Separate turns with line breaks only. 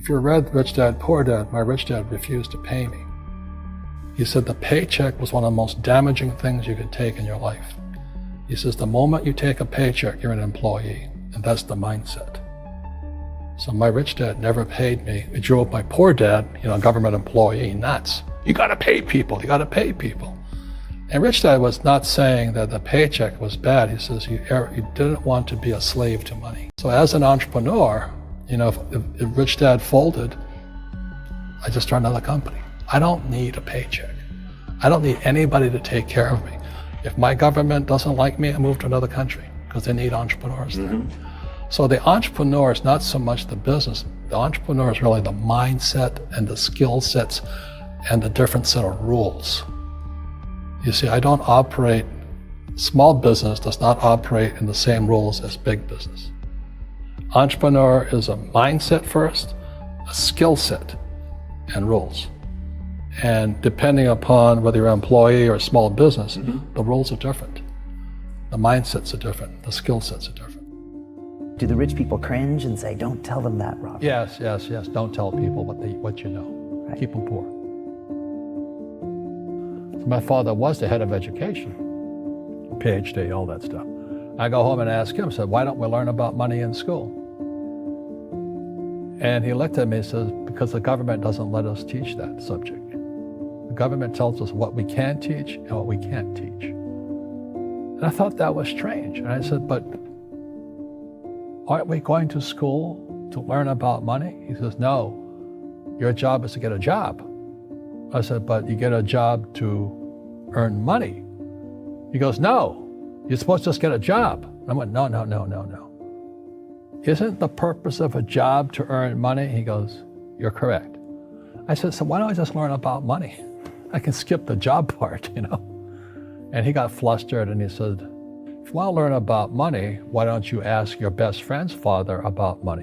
If you read Rich Dad, Poor Dad, my rich dad refused to pay me. He said the paycheck was one of the most damaging things you could take in your life. He says the moment you take a paycheck, you're an employee, and that's the mindset. So my rich dad never paid me. It drove my poor dad, government employee, nuts. You gotta pay people, you gotta pay people. And Rich Dad was not saying that the paycheck was bad. He says he didn't want to be a slave to money. So as an entrepreneur, if Rich Dad folded, I just started another company. I don't need a paycheck. I don't need anybody to take care of me. If my government doesn't like me, I move to another country because they need entrepreneurs there. So the entrepreneur is not so much the business. The entrepreneur is really the mindset and the skill sets and the different set of rules. You see, I don't operate, small business does not operate in the same rules as big business. Entrepreneur is a mindset first, a skill set, and rules. And depending upon whether you're an employee or a small business, the rules are different. The mindsets are different, the skill sets are different.
Do the rich people cringe and say, don't tell them that, Robert?
Yes. Don't tell people what you know.
Right.
Keep them poor. My father was the head of education, PhD, all that stuff. I go home and ask him, said, why don't we learn about money in school? And he looked at me and says, because the government doesn't let us teach that subject. The government tells us what we can teach and what we can't teach. And I thought that was strange. And I said, but aren't we going to school to learn about money? He says, no, your job is to get a job. I said, but you get a job to earn money. He goes, no, you're supposed to just get a job. I went, no. Isn't the purpose of a job to earn money? He goes, you're correct. I said, so why don't I just learn about money? I can skip the job part, And he got flustered and he said, if you want to learn about money, why don't you ask your best friend's father about money?